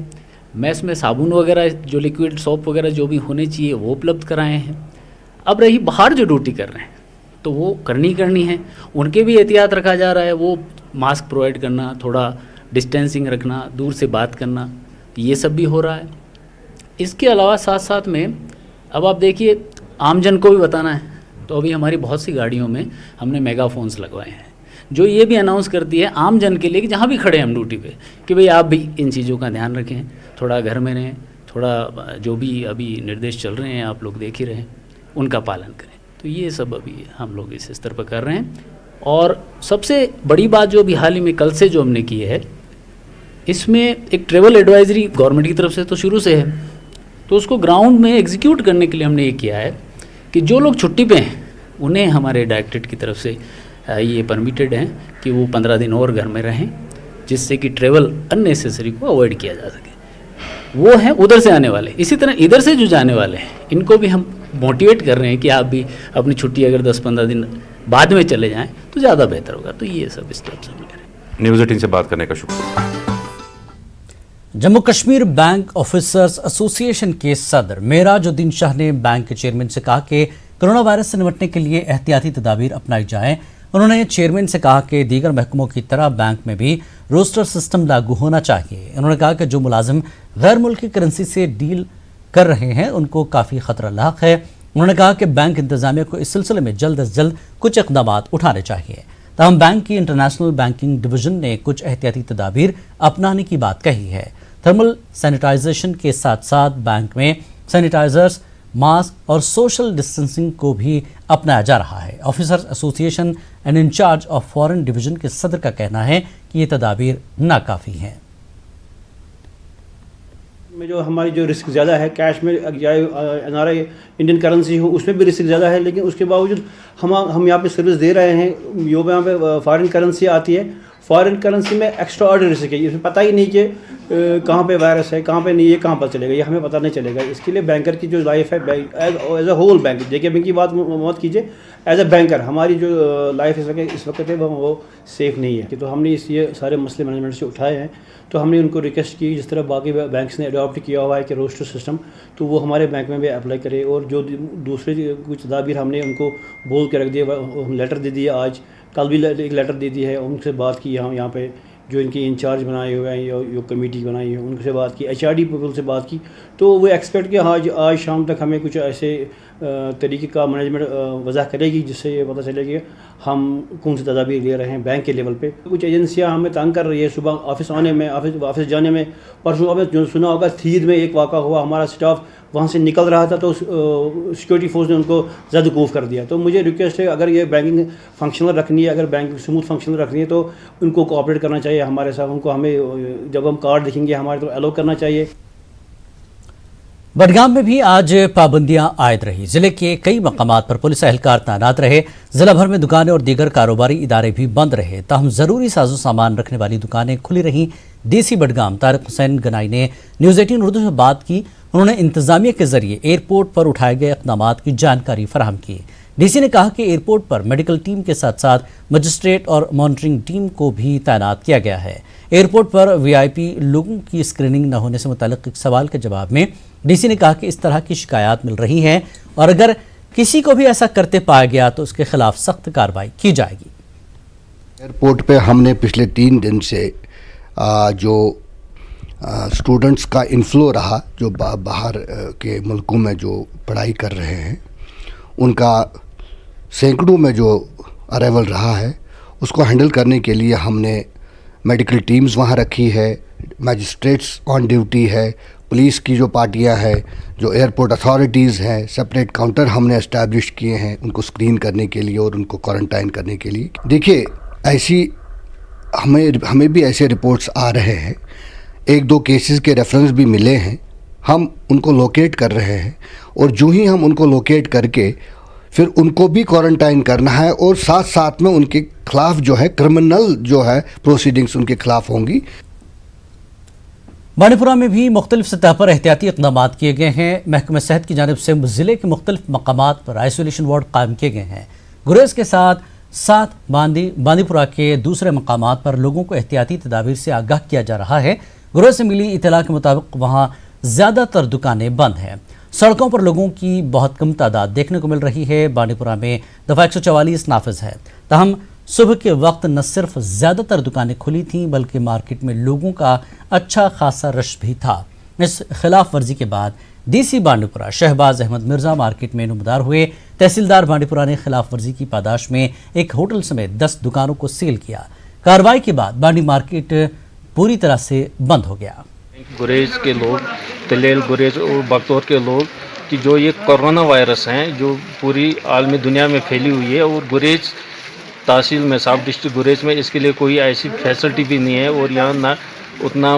मैस में साबुन वगैरह जो लिक्विड सोप वगैरह जो भी होने चाहिए वो उपलब्ध कराए हैं। अब रही बाहर जो ड्यूटी कर रहे हैं तो वो करनी है, उनके भी एहतियात रखा जा रहा है। वो मास्क प्रोवाइड करना, थोड़ा डिस्टेंसिंग रखना, दूर से बात करना, ये सब भी हो रहा है। इसके अलावा साथ साथ में अब आप देखिए आमजन को भी बताना है, तो अभी हमारी बहुत सी गाड़ियों में हमने मेगाफोन्स लगवाए हैं जो ये भी अनाउंस करती है आम जन के लिए कि जहाँ भी खड़े हैं हम ड्यूटी पे कि भाई आप भी इन चीज़ों का ध्यान रखें, थोड़ा घर में रहें, थोड़ा जो भी अभी निर्देश चल रहे हैं आप लोग देख ही रहे हैं, उनका पालन करें। तो ये सब अभी हम लोग इस स्तर पर कर रहे हैं। और सबसे बड़ी बात जो अभी हाल ही में कल से जो हमने की है, इसमें एक ट्रेवल एडवाइजरी गवर्नमेंट की तरफ से तो शुरू से है, तो उसको ग्राउंड में एग्जीक्यूट करने के लिए हमने ये किया है कि जो लोग छुट्टी पे हैं उन्हें हमारे डायरेक्टरेट की तरफ से ये परमिटेड है कि वो 15 दिन और घर में रहें, जिससे कि ट्रेवल अननेसेसरी को अवॉइड किया जा सके। वो हैं उधर से आने वाले। इसी तरह इधर से जो जाने वाले हैं इनको भी हम मोटिवेट कर रहे हैं कि आप भी अपनी छुट्टी अगर 10-15 दिन बाद में चले जाएं तो ज़्यादा बेहतर होगा। तो ये सब स्टेप्स हम ले रहे हैं। न्यूज़ 18 से बात करने का शुक्रिया। Jammu Kashmir bank officers association के सदर मेराजुद्दीन शाह ने बैंक के चेयरमैन से कहा कि कोरोना वायरस से निपटने के लिए एहतियाती तदाबीर अपनाई जाएं। उन्होंने चेयरमैन से कहा कि दीगर महकमों की तरह बैंक में भी रोस्टर सिस्टम लागू होना चाहिए। उन्होंने कहा कि जो मुलाजिम गैर मुल्की करेंसी से डील कर रहे हैं उनको काफ़ी खतरा लाक है। उन्होंने कहा कि बैंक इंतजामिया को इस सिलसिले में जल्द अज जल्द कुछ इक़दाम उठाने चाहिए। तमाम बैंक की इंटरनेशनल बैंकिंग डिवीजन ने कुछ एहतियाती तदाबीर अपनाने की बात कही है। थर्मल सैनिटाइजेशन के साथ साथ बैंक में सैनिटाइजर्स, मास्क और सोशल डिस्टेंसिंग को भी अपनाया जा रहा है। Officers association and incharge of foreign division के सदर का कहना है कि ये तदाबीर नाकाफ़ी हैं। में जो हमारी जो रिस्क ज़्यादा है, कैश में जाए NRI इंडियन करेंसी हो उसमें भी रिस्क ज़्यादा है, लेकिन उसके बावजूद हम यहाँ पे सर्विस दे रहे हैं। यहाँ पे फॉरेन करेंसी आती है, फॉरेन करेंसी में एक्स्ट्रा ऑर्डर रिस्क है, इसमें पता ही नहीं कि कहाँ पे वायरस है, कहाँ पे नहीं है, कहाँ पर चलेगा, ये हमें पता नहीं चलेगा। इसके लिए बैंकर की जो लाइफ है as a whole bank, JK bank की बात मत कीजिए, एज अ बैंकर हमारी जो लाइफ इस वक्त है वो सेफ़ नहीं है। तो हमने ये सारे मसले मैनेजमेंट से उठाए हैं। तो हमने उनको रिक्वेस्ट की जिस तरह बाकी बैंक्स ने अडॉप्ट किया हुआ है कि रोस्टर सिस्टम, तो वो हमारे बैंक में भी अप्लाई करे। और जो दूसरे कुछ तदाबीर हमने उनको बोल के रख दिया, लेटर दे दिया, आज कल भी एक लेटर दे दी है, उनसे बात की यहाँ पे जो इनकी इंचार्ज बनाए हुए हैं या जो कमेटी बनाई है उनसे बात की, HRD पीपल से बात की। तो वो एक्सपेक्ट कि आज शाम तक हमें कुछ ऐसे तरीके का मैनेजमेंट वजह करेगी जिससे ये पता चलेगी हम कौन सी तदाबीर ले रहे हैं बैंक के लेवल पे। कुछ एजेंसियां हमें तंग कर रही है सुबह ऑफिस आने में, ऑफिस जाने में। परसों आपने जो सुना होगा थीद में एक वाक़ा हुआ, हमारा स्टाफ वहाँ से निकल रहा था तो सिक्योरिटी फोर्स ने उनको ज़दकूफ़ कर दिया। तो मुझे रिक्वेस्ट है अगर ये बैंकिंग फंक्शनल रखनी है, अगर बैंकिंग स्मूथ फंक्शनल रखनी है तो उनको कोऑपरेट करना चाहिए हमारे साथ। उनको हमें जब हम कार्ड दिखेंगे हमारे तो अलो करना चाहिए। बडगाम में भी आज पाबंदियां आयद रही। जिले के कई मकामात पर पुलिस एहलकार तैनात रहे। जिला भर में दुकानें और दीगर कारोबारी इदारे भी बंद रहे, ताहम जरूरी साजो सामान रखने वाली दुकानें खुली रहीं। DC बडगाम तारिक हुसैन गनाई ने न्यूज़ 18 उर्दू से बात की। उन्होंने इंतजामिया के जरिए एयरपोर्ट पर उठाए गए इक़दाम की जानकारी फराहम की। DC ने कहा कि एयरपोर्ट पर मेडिकल टीम के साथ साथ मजिस्ट्रेट और मॉनिटरिंग टीम को भी तैनात किया गया है। एयरपोर्ट पर VIP लोगों की स्क्रीनिंग न होने से मुताल्लिक़ एक सवाल के जवाब में DC ने कहा कि इस तरह की शिकायत मिल रही हैं और अगर किसी को भी ऐसा करते पाया गया तो उसके खिलाफ सख्त कार्रवाई की जाएगी। एयरपोर्ट पे हमने पिछले 3 दिन से जो स्टूडेंट्स का इन्फ्लो रहा, जो बाहर के मुल्कों में जो पढ़ाई कर रहे हैं उनका सैकड़ों में जो अराइवल रहा है, उसको हैंडल करने के लिए हमने मेडिकल टीम्स वहाँ रखी है, मजिस्ट्रेट्स ऑन ड्यूटी है, पुलिस की जो पार्टियां हैं, जो एयरपोर्ट अथॉरिटीज़ हैं, सेपरेट काउंटर हमने इस्टेब्लिश किए हैं उनको स्क्रीन करने के लिए और उनको क्वारंटाइन करने के लिए। देखिए, ऐसी हमें भी ऐसे रिपोर्ट्स आ रहे हैं, 1-2 केसेस के रेफरेंस भी मिले हैं, हम उनको लोकेट कर रहे हैं और जो ही हम उनको लोकेट करके फिर उनको भी क्वारंटाइन करना है और साथ साथ में उनके खिलाफ जो है क्रिमिनल जो है प्रोसीडिंग्स उनके खिलाफ होंगी। बांडीपुरा में भी मुख्तलिफ सतह पर एहतियाती इक़दाम किए गए हैं। महकमा सेहत की जानिब से ज़िले के मुख्तलिफ मकामात पर आइसोलेशन वार्ड कायम किए गए हैं। गुरेज के साथ बांदीपुरा के दूसरे मकामात पर लोगों को एहतियाती तदाबीर से आगाह किया जा रहा है। गुरेज से मिली इतला के मुताबिक वहाँ ज़्यादातर दुकानें बंद हैं। सड़कों पर लोगों की बहुत कम तादाद देखने को मिल रही है। बांडीपुरा में दफ़ा 144 नाफिज है। तहम सुबह के वक्त न सिर्फ ज़्यादातर दुकानें खुली थीं बल्कि मार्केट में लोगों का अच्छा खासा रश भी था। इस खिलाफ वर्जी के बाद DC बांडीपुरा शहबाज अहमद मिर्ज़ा मार्केट में नुमदार हुए। तहसीलदार बांडीपुरा ने खिलाफ वर्जी की पादाश में एक होटल समेत 10 दुकानों को सील किया। कार्रवाई के बाद बांडी मार्केट पूरी तरह से बंद हो गया। गुरेज के लोग, तलेल गुरेज और बगतौर के लोग कि जो ये कोरोना वायरस हैं जो पूरी आलमी दुनिया में फैली हुई है और गुरेज तहसील में सब डिस्ट्रिक्ट गुरेज में इसके लिए कोई ऐसी फैसिलिटी भी नहीं है और यहाँ ना उतना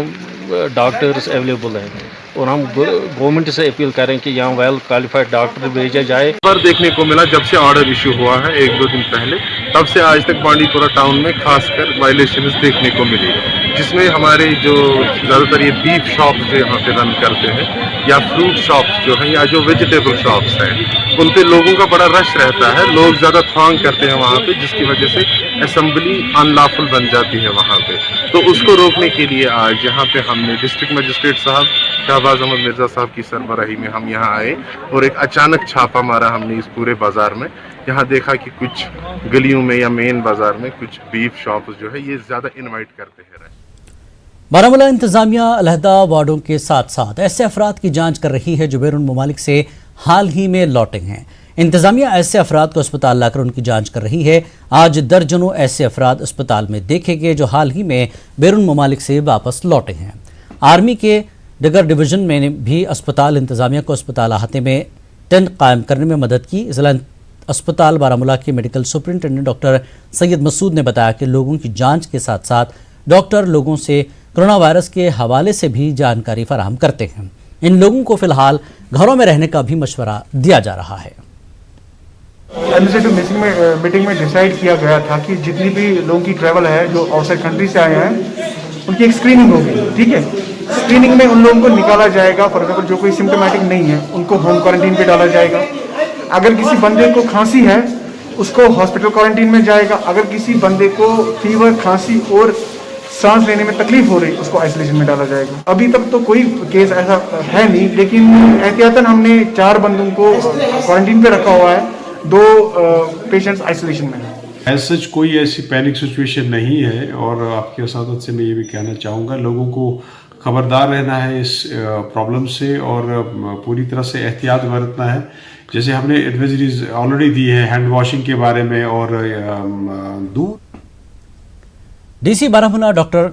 डॉक्टर्स अवेलेबल हैं और हम गवर्नमेंट से अपील करें कि यहाँ वेल क्वालिफाइड डॉक्टर भेजा जाए। पर देखने को मिला जब से ऑर्डर इशू हुआ है 1-2 दिन पहले, तब से आज तक बांडीपुरा टाउन में खासकर वायलेशंस देखने को मिली, जिसमें हमारे जो ज़्यादातर ये बीफ शॉप्स जो यहाँ पे रन करते हैं या फ्रूट शॉप्स जो हैं या जो वेजिटेबल शॉप्स हैं उन पे लोगों का बड़ा रश रहता है। लोग ज़्यादा थ्रॉन्ग करते हैं वहाँ पे, जिसकी वजह से असेंबली अनलॉफुल बन जाती है वहाँ पे। तो उसको रोकने के लिए आज यहाँ पे हमने डिस्ट्रिक्ट मजिस्ट्रेट साहब शहबाज अहमद मिर्ज़ा साहब की सरबराही में हम यहाँ आए और एक अचानक छापा मारा हमने इस पूरे बाज़ार में। यहाँ देखा कि कुछ गलियों में या मेन बाज़ार में कुछ बीफ शॉप्स जो है ये ज़्यादा इन्वाइट करते हैं। बारामूला इंतजामिया अलहदा वार्डों के साथ साथ ऐसे अफराद की जांच कर रही है जो बैरून ममालिक से हाल ही में लौटे हैं। इंतजामिया ऐसे अफराद को अस्पताल लाकर उनकी जांच कर रही है। आज दर्जनों ऐसे अफराद अस्पताल में देखे गए जो हाल ही में बैरून ममालिक से वापस लौटे हैं। आर्मी के डगर डिवीजन में भी अस्पताल इंतजामिया को अस्पताल अहाते में टेंट कायम करने में मदद की। जिला अस्पताल बारामूला के medical superintendent doctor Syed Masood ने बताया कि लोगों की जांच के साथ साथ डॉक्टर लोगों से कोरोना वायरस के हवाले से भी जानकारी फराहम करते हैं। इन लोगों को फिलहाल घरों में रहने का भी मशवरा दिया जा रहा है। एडमिनिस्ट्रेटिव मीटिंग में डिसाइड किया गया था कि जितनी भी लोगों की ट्रैवल है जो आउटसाइड कंट्री से आए हैं उनकी एक स्क्रीनिंग होगी। ठीक है, स्क्रीनिंग में उन लोगों को निकाला जाएगा। फॉर एग्जाम्पल जो कोई सिम्टोमेटिक नहीं है उनको होम क्वारंटीन पे डाला जाएगा। अगर किसी बंदे को खांसी है उसको हॉस्पिटल क्वारंटीन में जाएगा। अगर किसी बंदे को फीवर, खांसी और सांस लेने में तकलीफ हो रही उसको आइसोलेशन में डाला जाएगा। अभी तक तो कोई केस ऐसा है नहीं, लेकिन एहतियातन हमने 4 बंदों को क्वारंटीन पे रखा हुआ है, 2 पेशेंट्स आइसोलेशन में हैं। एज सच कोई ऐसी पैनिक सिचुएशन नहीं है और आपकी वसादत से मैं ये भी कहना चाहूँगा लोगों को खबरदार रहना है इस प्रॉब्लम से और पूरी तरह से एहतियात बरतना है। जैसे हमने एडवाइजरीज ऑलरेडी दी है हैंड वॉशिंग के बारे में और दूर। DC बारामूला डॉक्टर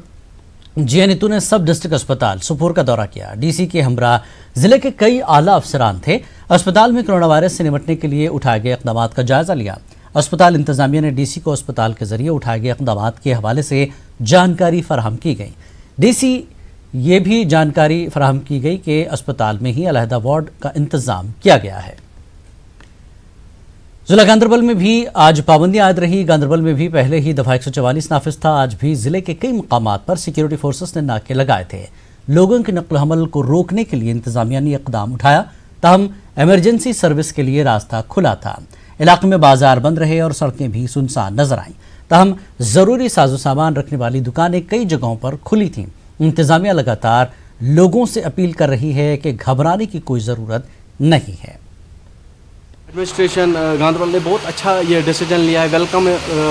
जे नीतू ने सब डिस्ट्रिक्ट अस्पताल सुपोर का दौरा किया। DC के हमरा जिले के कई आला अफसरान थे। अस्पताल में कोरोना वायरस से निपटने के लिए उठाए गए इक़दामात का जायजा लिया। अस्पताल इंतजामिया ने DC को अस्पताल के जरिए उठाए गए इक़दामात के हवाले से जानकारी फराहम की गई। DC ये भी जानकारी फराहम की गई कि अस्पताल में ही अलहदा वार्ड का इंतजाम किया गया है। जिला गांदरबल में भी आज पाबंदी आयद रही। गांदरबल में भी पहले ही दफ़ा 144 नाफिज था। आज भी जिले के कई मकामात पर सिक्योरिटी फोर्सेस ने नाके लगाए थे। लोगों के नकल हमल को रोकने के लिए इंतजामिया ने इक़दाम उठाया। ताहम इमरजेंसी सर्विस के लिए रास्ता खुला था। इलाके में बाजार बंद रहे और सड़कें भी सुनसान नजर आईं। ताहम ज़रूरी साजो सामान रखने वाली दुकानें कई जगहों पर खुली थीं। इंतजामिया लगातार लोगों से अपील कर रही है कि घबराने की कोई ज़रूरत नहीं है। एडमिनिस्ट्रेशन गांदरबल ने बहुत अच्छा ये डिसीजन लिया है, वेलकम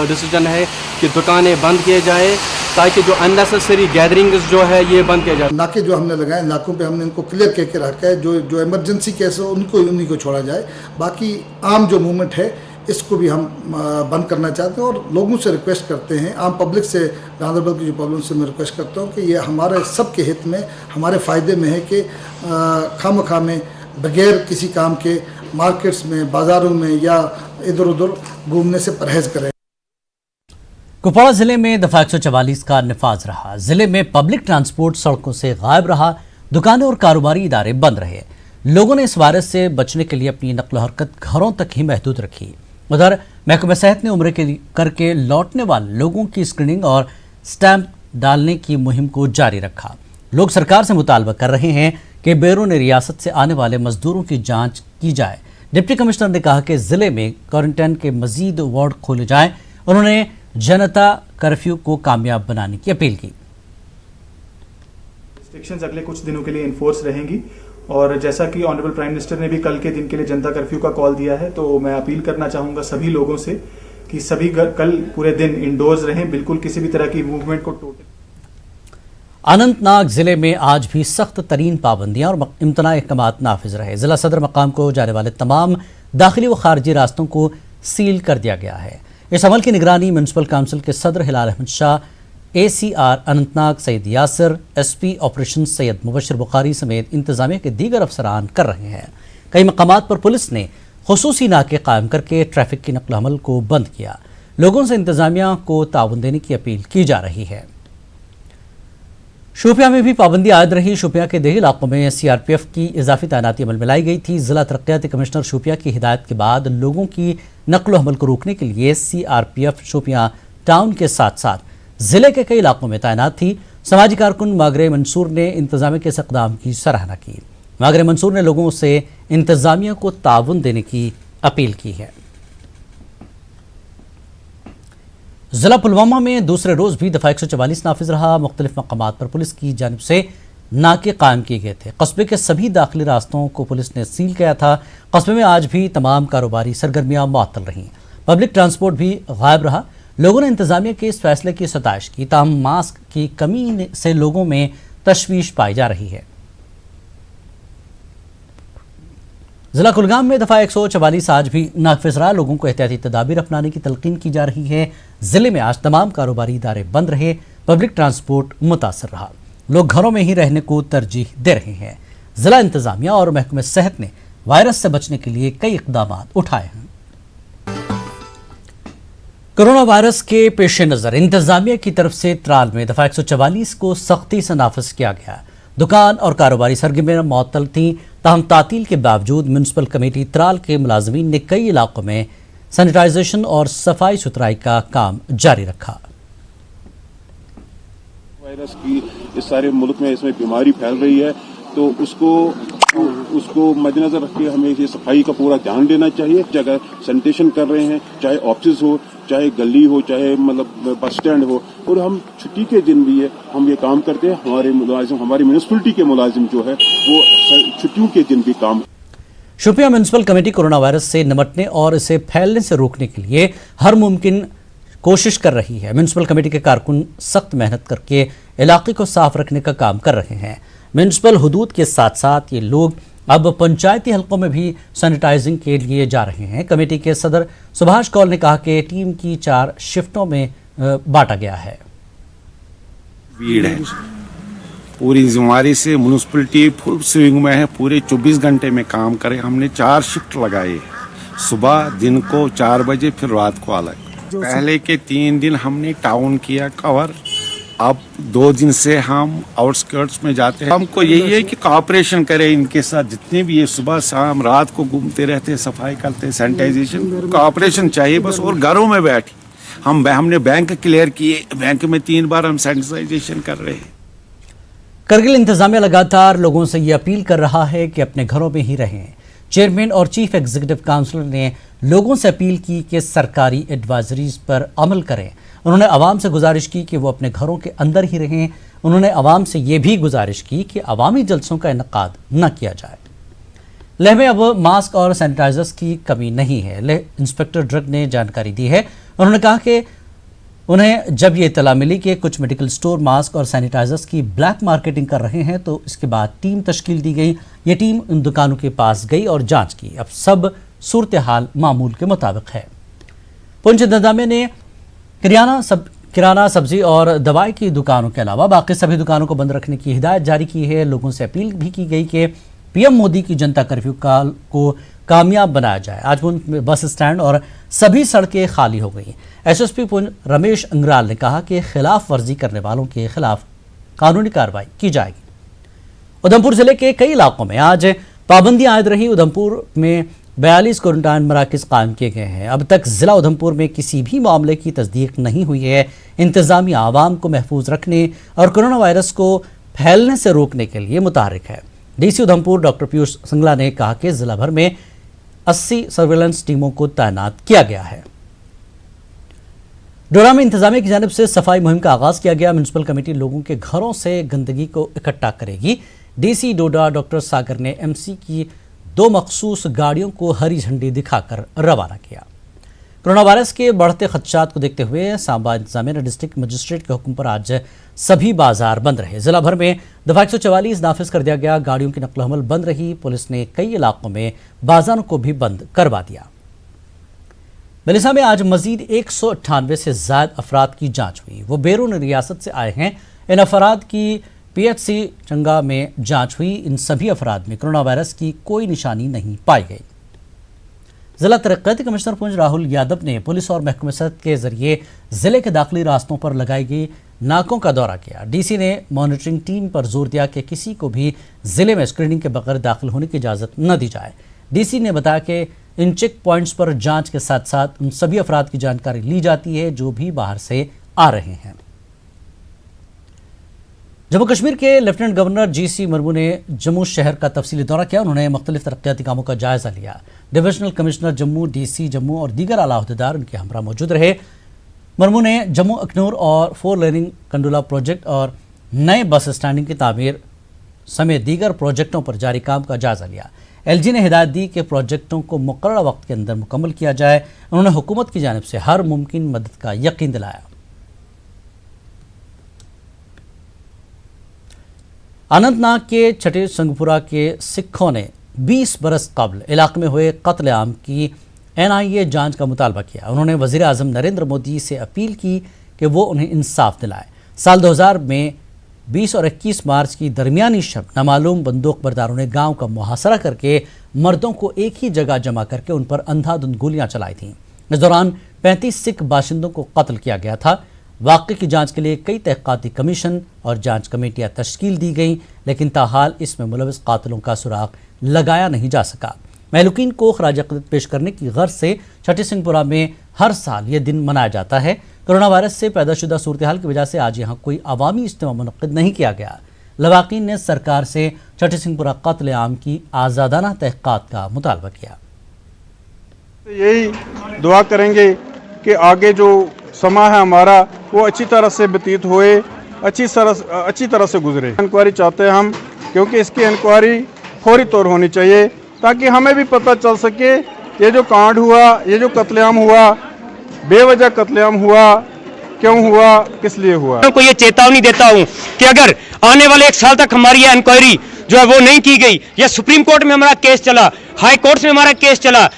डिसीजन है कि दुकानें बंद किए जाए ताकि जो अननेसेसरी गैदरिंग्स जो है ये बंद किया जाए। नाके जो हमने लगाए नाकों पे हमने इनको क्लियर करके रखा है। जो इमरजेंसी केस हो उन्हीं को छोड़ा जाए। बाकी आम जो मूवमेंट है इसको भी हम बंद करना चाहते हैं और लोगों से रिक्वेस्ट करते हैं, आम पब्लिक से, गांधरबल की जो प्रॉब्लम से मैं रिक्वेस्ट करता हूँ कि ये हमारे सबके हित में, हमारे फ़ायदे में है कि खामखा में बगैर किसी काम के मार्केट्स में, बाज़ारों में या इधर उधर घूमने से परहेज़ करें। कुपवाड़ा जिले में दफा 144 का निफाज रहा। जिले में पब्लिक ट्रांसपोर्ट सड़कों से गायब रहा, दुकानें और कारोबारी इदारे बंद रहे। लोगों ने इस वायरस से बचने के लिए अपनी नक्ल हरकत घरों तक ही महदूद रखी। उधर महकमा सेहत ने उम्र करके लौटने वाले लोगों की स्क्रीनिंग और स्टैंप डालने की मुहिम को जारी रखा। लोग सरकार से मुतालबा कर रहे हैं कि बैरून रियासत से आने वाले मजदूरों की जांच की जाए। डिप्टी कमिश्नर ने कहा कि जिले में क्वारंटाइन के मजीद वार्ड खोले जाएं। उन्होंने जनता कर्फ्यू को कामयाब बनाने की अपील की। रिस्ट्रिक्शंस अगले कुछ दिनों के लिए इन्फोर्स रहेंगी और जैसा कि ऑनरेबल प्राइम मिनिस्टर ने भी कल के दिन के लिए जनता कर्फ्यू का कॉल दिया है, तो मैं अपील करना चाहूँगा सभी लोगों से कि सभी कल पूरे दिन इंडोर्स रहें, बिल्कुल किसी भी तरह की मूवमेंट को टोटल। अनंतनाग जिले में आज भी सख्त तरीन पाबंदियां और इम्तनाई अहकामात नाफिज रहे। जिला सदर मकाम को जाने वाले तमाम दाखिली व खारजी रास्तों को सील कर दिया गया है। इस अमल की निगरानी म्यूनसिपल काउंसिल के सदर Hilal Ahmad Shah, ACR Anantnag Syed Yasir, SP operation Syed Mubashir Bukhari समेत इंतजामिया के दीगर अफसरान कर रहे हैं। कई मकामात पर पुलिस ने खुसूसी नाके कायम करके ट्रैफिक की नकल हमल को बंद किया। लोगों से इंतजामिया को ताउन देने की अपील की जा रही है। शोपियां में भी पाबंदी आयद रही। शोपियां के देही इलाकों में CRPF की इजाफी तैनाती अमल में लाई गई थी। जिला तरक्याती कमिश्नर शोपियां की हिदायत के बाद लोगों की नकलो हमल को रोकने के लिए CRPF शोपियां टाउन के साथ साथ जिले के कई इलाकों में तैनात थी। समाजी कारकुन मागरे मंसूर ने इंतजामिया के इस इक़दाम की सराहना की। मागरे मंसूर ने लोगों से इंतजामिया को ताउन देने की अपील की है। जिला पुलवामा में दूसरे रोज भी दफा 144 नाफिज रहा। मुख्तलिफ मकामात पर पुलिस की जानिब से नाके कायम किए गए थे। कस्बे के सभी दाखिली रास्तों को पुलिस ने सील किया था। कस्बे में आज भी तमाम कारोबारी सरगर्मियां मुअत्तल रहीं। पब्लिक ट्रांसपोर्ट भी गायब रहा। लोगों ने इंतजामिया के इस फैसले की सताइश की। ताहम मास्क की कमी से लोगों में तशवीश पाई जा रही है। जिला कुलगाम में दफा 144 आज भी नाफिज रहा। लोगों को एहतियाती तदाबीर अपनाने की तलकीन की जा रही है। जिले में आज तमाम कारोबारी इदारे बंद रहे। पब्लिक ट्रांसपोर्ट मुतासर रहा। लोग घरों में ही रहने को तरजीह दे रहे हैं। जिला इंतजामिया और महकमे सेहत ने वायरस से बचने के लिए कई इक़दाम उठाए हैं। कोरोना वायरस के पेश नज़र इंतजामिया की तरफ से त्राल में दफा 144 को सख्ती से नाफिज किया गया। दुकान और कारोबारी सरगर्मियां मुअत्तल थीं। ताहम तातील के बावजूद म्यूनसिपल कमेटी त्राल के मुलाजमीन ने कई इलाकों में सैनिटाइजेशन और सफाई सुथराई का काम जारी रखा। वायरस की इस सारे मुल्क में इसमें बीमारी फैल रही है, तो उसको मद्देनजर रख के हमें ये सफाई का पूरा ध्यान देना चाहिए। जगह सैनिटेशन कर रहे हैं, चाहे ऑफिस हो, चाहे गली हो, चाहे मतलब बस स्टैंड हो, और हम छुट्टी के दिन भी है हम ये काम करते हैं। हमारे मुलाजिम, हमारी म्यूनसिपलिटी के मुलाजिम जो है वो छुट्टियों के दिन भी काम। Shopian municipal committee corona virus से निपटने और इसे फैलने से रोकने के लिए हर मुमकिन कोशिश कर रही है। म्यूनसिपल कमेटी के कारकुन सख्त मेहनत करके इलाके को साफ रखने का काम कर रहे हैं। म्यूनसिपल हुदूद के साथ साथ ये लोग अब पंचायती हलकों में भी सैनिटाइजिंग के लिए जा रहे हैं। कमेटी के सदर सुभाष कौल ने कहा कि टीम की 4 शिफ्टों में बांटा गया है। भीड़ है, पूरी जिम्मेवारी से म्यूनसिपलिटी फुल स्विंग में है, पूरे 24 घंटे में काम करे। हमने 4 शिफ्ट लगाए, सुबह दिन को 4 बजे, फिर रात को अलग। पहले के 3 दिन हमने टाउन किया कवर, अब 2 दिन से हम आउटस्कर्ट्स में जाते हैं। हमको यही है कि कोऑपरेशन करें इनके साथ, जितने भी ये सुबह शाम रात को घूमते रहते हैं, सफाई करते हैं, सैनिटाइजेशन, कोऑपरेशन चाहिए बस। और घरों में बैठ हमने बैंक क्लियर किए, बैंक में 3 बार हम सैनिटाइजेशन कर रहे हैं। करगिल इंतजामिया लगातार लोगों से ये अपील कर रहा है कि अपने घरों में ही रहें। चेयरमैन और चीफ एग्जीक्यूटिव काउंसिलर ने लोगों से अपील की कि सरकारी एडवाइजरीज पर अमल करें। उन्होंने आवाम से गुजारिश की कि वो अपने घरों के अंदर ही रहें। उन्होंने आवाम से ये भी गुजारिश की कि अवामी जलसों का इनकाद न किया जाए। लेह में अब मास्क और सैनिटाइजर्स की कमी नहीं है। लेह इंस्पेक्टर ड्रग ने जानकारी दी है। उन्होंने कहा कि उन्हें जब ये इत्तला मिली कि कुछ मेडिकल स्टोर मास्क और सैनिटाइजर्स की ब्लैक मार्केटिंग कर रहे हैं, तो इसके बाद टीम तश्कील दी गई। ये टीम उन दुकानों के पास गई और जांच की। अब सब सूरत हाल मामूल के मुताबिक है। पुंछ इंतजामिया ने किराना, सब्जी और दवाई की दुकानों के अलावा बाकी सभी दुकानों को बंद रखने की हिदायत जारी की है। लोगों से अपील भी की गई कि पीएम मोदी की जनता कर्फ्यू को कामयाब बनाया जाए। आज पुंछ में बस स्टैंड और सभी सड़कें खाली हो गई। एसएसपी पुंछ रमेश अंग्राल ने कहा कि खिलाफ वर्जी करने वालों के खिलाफ कानूनी कार्रवाई की जाएगी। उधमपुर जिले के कई इलाकों में आज पाबंदियां आयद रही। उधमपुर में 42 क्वारंटाइन मराकज कायम किए गए हैं। अब तक जिला उधमपुर में किसी भी मामले की तस्दीक नहीं हुई है। इंतजामिया आवाम को महफूज रखने और कोरोना वायरस को फैलने से रोकने के लिए मुतहरिक है। डीसी उधमपुर डॉक्टर पीयूष सिंगला ने कहा कि जिला भर में 80 सर्विलांस टीमों को तैनात किया गया है। डोडा में इंतजामिया की जानिब से सफाई मुहिम का आगाज किया गया। म्यूनसिपल कमेटी लोगों के घरों से गंदगी को इकट्ठा करेगी। डीसी डोडा डॉक्टर सागर ने एमसी की 2 मखसूस गाड़ियों को हरी झंडी दिखाकर रवाना किया। कोरोना वायरस के बढ़ते खदशात को देखते हुए सांबा इंतजामिया ने डिस्ट्रिक्ट मजिस्ट्रेट के हुक्म पर आज सभी बाजार बंद रहे। जिला भर में दफा 144 नाफिज कर दिया गया। गाड़ियों की नकल हमल बंद रही। पुलिस ने कई इलाकों में बाजारों को भी बंद करवा दिया। मेलिसा में आज मजीद 198 से ज्यादा अफराद की जांच हुई। वो बैरून रियासत से आए हैं। इन अफराद की पीएचसी चंगा में जांच हुई। इन सभी अफराद में कोरोना वायरस की कोई निशानी नहीं पाई गई। जिला तरक्याती कमिश्नर पुंछ राहुल यादव ने पुलिस और महकमे सेहत के जरिए जिले के दाखिली रास्तों पर लगाई गई नाकों का दौरा किया। डीसी ने मॉनिटरिंग टीम पर जोर दिया कि किसी को भी जिले में स्क्रीनिंग के बगैर दाखिल होने की इजाजत न दी जाए। डीसी ने बताया कि इन चेक पॉइंट्स पर जांच के साथ साथ उन सभी अफराद की जानकारी ली जाती है जो भी बाहर से आ रहे हैं। जम्मू कश्मीर के लेफ्टिनेंट गवर्नर जीसी मुर्मू ने जम्मू शहर का तफसीली दौरा किया। उन्होंने मुख्तलिफ तरक्याती कामों का जायजा लिया। Divisional commissioner Jammu, DC Jammu और दीगर आला अहदेदार उनके हमरा मौजूद रहे। मुर्मू ने जम्मू अखनूर और 4 लेनिंग कंडोला प्रोजेक्ट और नए बस स्टैंडिंग की तामीर समेत दीगर प्रोजेक्टों पर जारी काम का जायजा लिया। एलजी ने हिदायत दी कि प्रोजेक्टों को मुकर्रर वक्त के अंदर मुकम्मल किया जाए। उन्होंने हुकूमत की जानिब से हर मुमकिन मदद का यकीन दिलाया। अनंतनाग के छठे संगपुरा के सिखों ने 20 बरस कबल इलाके में हुए कत्लेआम की एनआईए जांच का मुतालबा किया। उन्होंने वज़ीर आज़म नरेंद्र मोदी से अपील की कि वो उन्हें इंसाफ दिलाए। साल 2000 में 20 और 21 मार्च की दरमियानी शब नामालूम बंदूक बरदारों ने गांव का मुहासरा करके मर्दों को एक ही जगह जमा करके उन पर अंधाधुंध गोलियां चलाई थीं। इस दौरान 35 सिख बाशिंदों को कत्ल किया गया था। वाक़े की जांच के लिए कई तहक़ीक़ाती कमीशन और जांच कमेटियां तश्कील दी गईं, लेकिन ताहाल इसमें मुलविस कातिलों का सुराग लगाया नहीं जा सका। महलूकीन को खराज अक़ीदत पेश करने की गर्ज से छठी सिंहपुरा में हर साल ये दिन मनाया जाता है। कोरोना वायरस से पैदा शुदा सूरत हाल की वजह से आज यहाँ कोई अवामी इज्तिमा मुनक़्क़िद नहीं किया गया। लवाकीन ने सरकार से छठी सिंहपुरा कत्ल आम की आज़ादाना तहक़ीक़ात का मुतालबा किया। यही दुआ करेंगे कि आगे जो समा है हमारा वो अच्छी तरह से व्यतीत हुए, अच्छी तरह से गुजरे। इंक्वायरी चाहते हैं हम, क्योंकि इसकी इंक्वायरी फौरी तौर होनी चाहिए ताकि हमें भी पता चल सके ये जो कांड हुआ, ये जो कत्लेआम हुआ, बेवजह कत्लेआम हुआ, क्यों हुआ, किस लिए हुआ। को ये चेतावनी देता हूँ कि अगर आने वाले 1 साल तक हमारी ये इंक्वायरी जो है वो नहीं की गई, या सुप्रीम कोर्ट में हमारा केस चला, हाई कोर्ट में हमारा केस चला,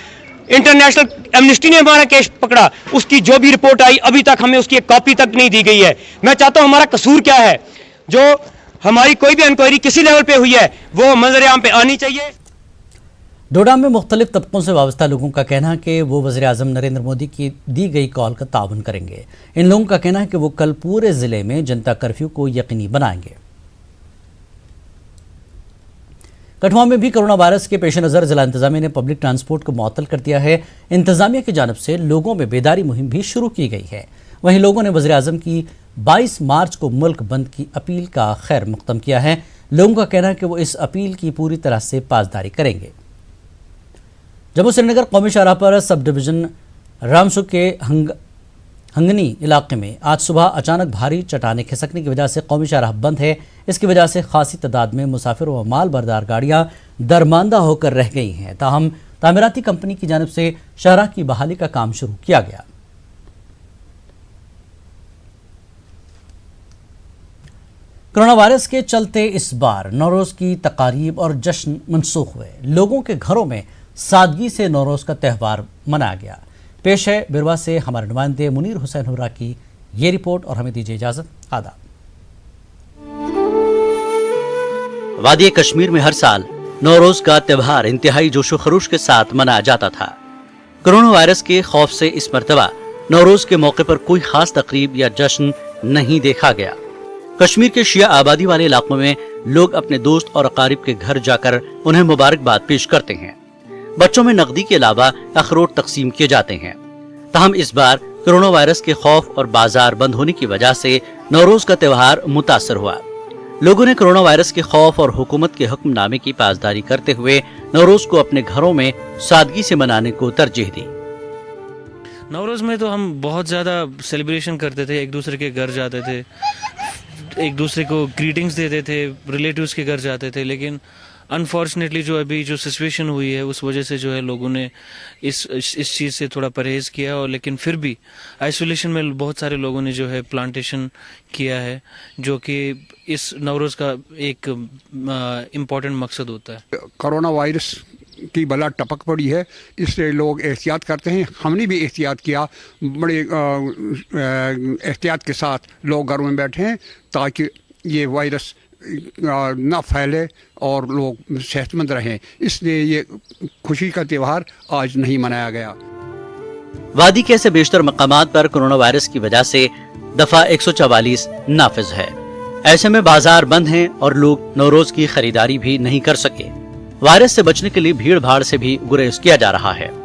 इंटरनेशनल एमनेस्टी ने हमारा केस पकड़ा, उसकी जो भी रिपोर्ट आई अभी तक हमें उसकी एक कॉपी तक नहीं दी गई है। मैं चाहता हूं हमारा कसूर क्या है, जो हमारी कोई भी इंक्वायरी किसी लेवल पे हुई है वो मंजर-ए-आम पे आनी चाहिए। डोडा में मुख्तलिफ तबकों से वाबस्ता लोगों का कहना है कि वो वज़ीर आज़म नरेंद्र मोदी की दी गई कॉल का ताउन करेंगे। इन लोगों का कहना है कि वो कल पूरे जिले में जनता कर्फ्यू को यकीनी बनाएंगे। कठुआ में भी कोरोना वायरस के पेश नज़र जिला इंतजामिया ने पब्लिक ट्रांसपोर्ट को मुअत्तल कर दिया है। इंतजामिया की जानिब से लोगों में बेदारी मुहिम भी शुरू की गई है। वहीं लोगों ने वज़ीर आज़म की 22 मार्च को मुल्क बंद की अपील का खैर मक़दम किया है। लोगों का कहना है कि वो इस अपील की पूरी तरह से पासदारी करेंगे। जम्मू श्रीनगर कौमी शाहराह पर सब डिवीज़न रामसू के हंगनी इलाके में आज सुबह अचानक भारी चट्टानें खिसकने की वजह से कौमी शाहराह बंद है। इसकी वजह से खासी तादाद में मुसाफिर व माल बरदार गाड़ियां दरमांदा होकर रह गई हैं। ताहम तामीराती कंपनी की जानिब से शाहराह की बहाली का काम शुरू किया गया। कोरोना वायरस के चलते इस बार नौरोज़ की तकारीब और जश्न मनसूख हुए। लोगों के घरों में सादगी से नौरोज़ का त्यौहार मनाया गया। पेश है बिरवा से हमारे नुमाइंदे मुनीर हुसैन हुर्रा की ये रिपोर्ट और हमें दीजिए इजाजत। आदाब। वादी कश्मीर में हर साल नौरोज का त्यौहार इंतहाई जोशो खरोश के साथ मनाया जाता था। कोरोना वायरस के खौफ से इस मरतबा नौरोज के मौके पर कोई खास तकरीब या जश्न नहीं देखा गया। कश्मीर के शिया आबादी वाले इलाकों में लोग अपने दोस्त और अकारिब के घर जाकर उन्हें मुबारकबाद पेश करते हैं। बच्चों में नकदी के अलावा अखरोट तकसीम किए जाते हैं। ताहम इस बार कोरोना वायरस के खौफ और बाजार बंद होने की वजह से नौरोज का त्यौहार मुतासर हुआ। लोगों ने कोरोना वायरस के खौफ और हुकूमत के हुक्मनामे की पासदारी करते हुए नौरोज को अपने घरों में सादगी से मनाने को तरजीह दी। नवरोज़ में तो हम बहुत ज़्यादा सेलिब्रेशन करते थे, एक दूसरे के घर जाते थे, एक दूसरे को ग्रीटिंग्स देते थे, रिलेटिव्स के घर जाते थे। लेकिन अनफॉर्चुनेटली जो अभी जो सिचुएशन हुई है उस वजह से जो है लोगों ने इस चीज़ से थोड़ा परहेज़ किया। और लेकिन फिर भी आइसोलेशन में बहुत सारे लोगों ने जो है प्लांटेशन किया है, जो कि इस नवरोज़ का एक इम्पॉर्टेंट मकसद होता है। कोरोना वायरस की बला टपक पड़ी है, इससे लोग एहतियात करते हैं। हमने भी एहतियात किया, बड़े एहतियात के साथ लोग घरों में बैठे हैं ताकि ये वायरस ना फैले और लोग सेहतमंद रहें। इसलिए ये खुशी का त्यौहार आज नहीं मनाया गया। वादी के ऐसे बेशतर मकामात पर कोरोना वायरस की वजह से दफा 144 नाफिज है। ऐसे में बाजार बंद हैं और लोग नौरोज की खरीदारी भी नहीं कर सके। वायरस से बचने के लिए भीड़ भाड़ से भी गुरेज किया जा रहा है।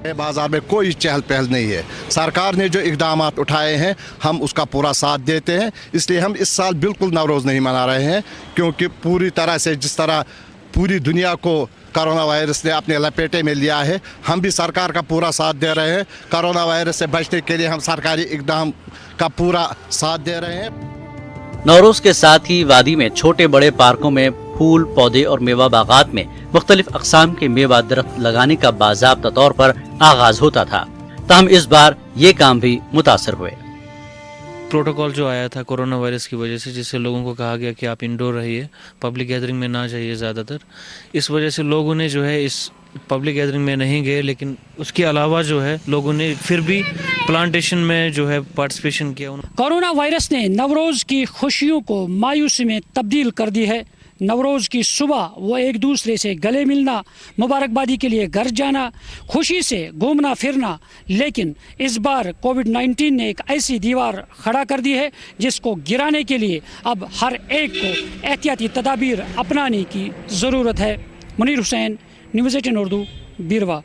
बाजार में कोई चहल पहल नहीं है। सरकार ने जो इकदाम उठाए हैं हम उसका पूरा साथ देते हैं। इसलिए हम इस साल बिल्कुल नवरोज़ नहीं मना रहे हैं, क्योंकि पूरी तरह से जिस तरह पूरी दुनिया को कोरोना वायरस ने अपने लपेटे में लिया है, हम भी सरकार का पूरा साथ दे रहे हैं। कोरोना वायरस से बचने के लिए हम सरकारी इकदाम का पूरा साथ दे रहे हैं। नौरोज के साथ ही वादी में छोटे बड़े पार्कों में फूल पौधे और मेवा बागात में मुख्तलिफ अक़साम के मेवा दरख्त लगाने का बाज़ाब्ता तौर पर आगाज होता था। ताहम इस बार ये काम भी मुतासर हुए। प्रोटोकॉल जो आया था कोरोना वायरस की वजह से, जिससे लोगों को कहा गया कि आप इंडोर रहिए, पब्लिक गैदरिंग में ना जाइए ज़्यादातर, इस वजह से लोगों ने जो है इस पब्लिक गैदरिंग में नहीं गए। लेकिन उसके अलावा जो है लोगों ने फिर भी प्लांटेशन में जो है पार्टिसिपेशन किया। कोरोना वायरस ने नवरोज़ की खुशियों को मायूसी में तब्दील कर दी है। नवरोज़ की सुबह वो एक दूसरे से गले मिलना, मुबारकबादी के लिए घर जाना, खुशी से घूमना फिरना। लेकिन इस बार कोविड-19 ने एक ऐसी दीवार खड़ा कर दी है जिसको गिराने के लिए अब हर एक को एहतियाती तदाबीर अपनाने की ज़रूरत है। मुनीर हुसैन, न्यूज़ 18 उर्दू, बिरवा।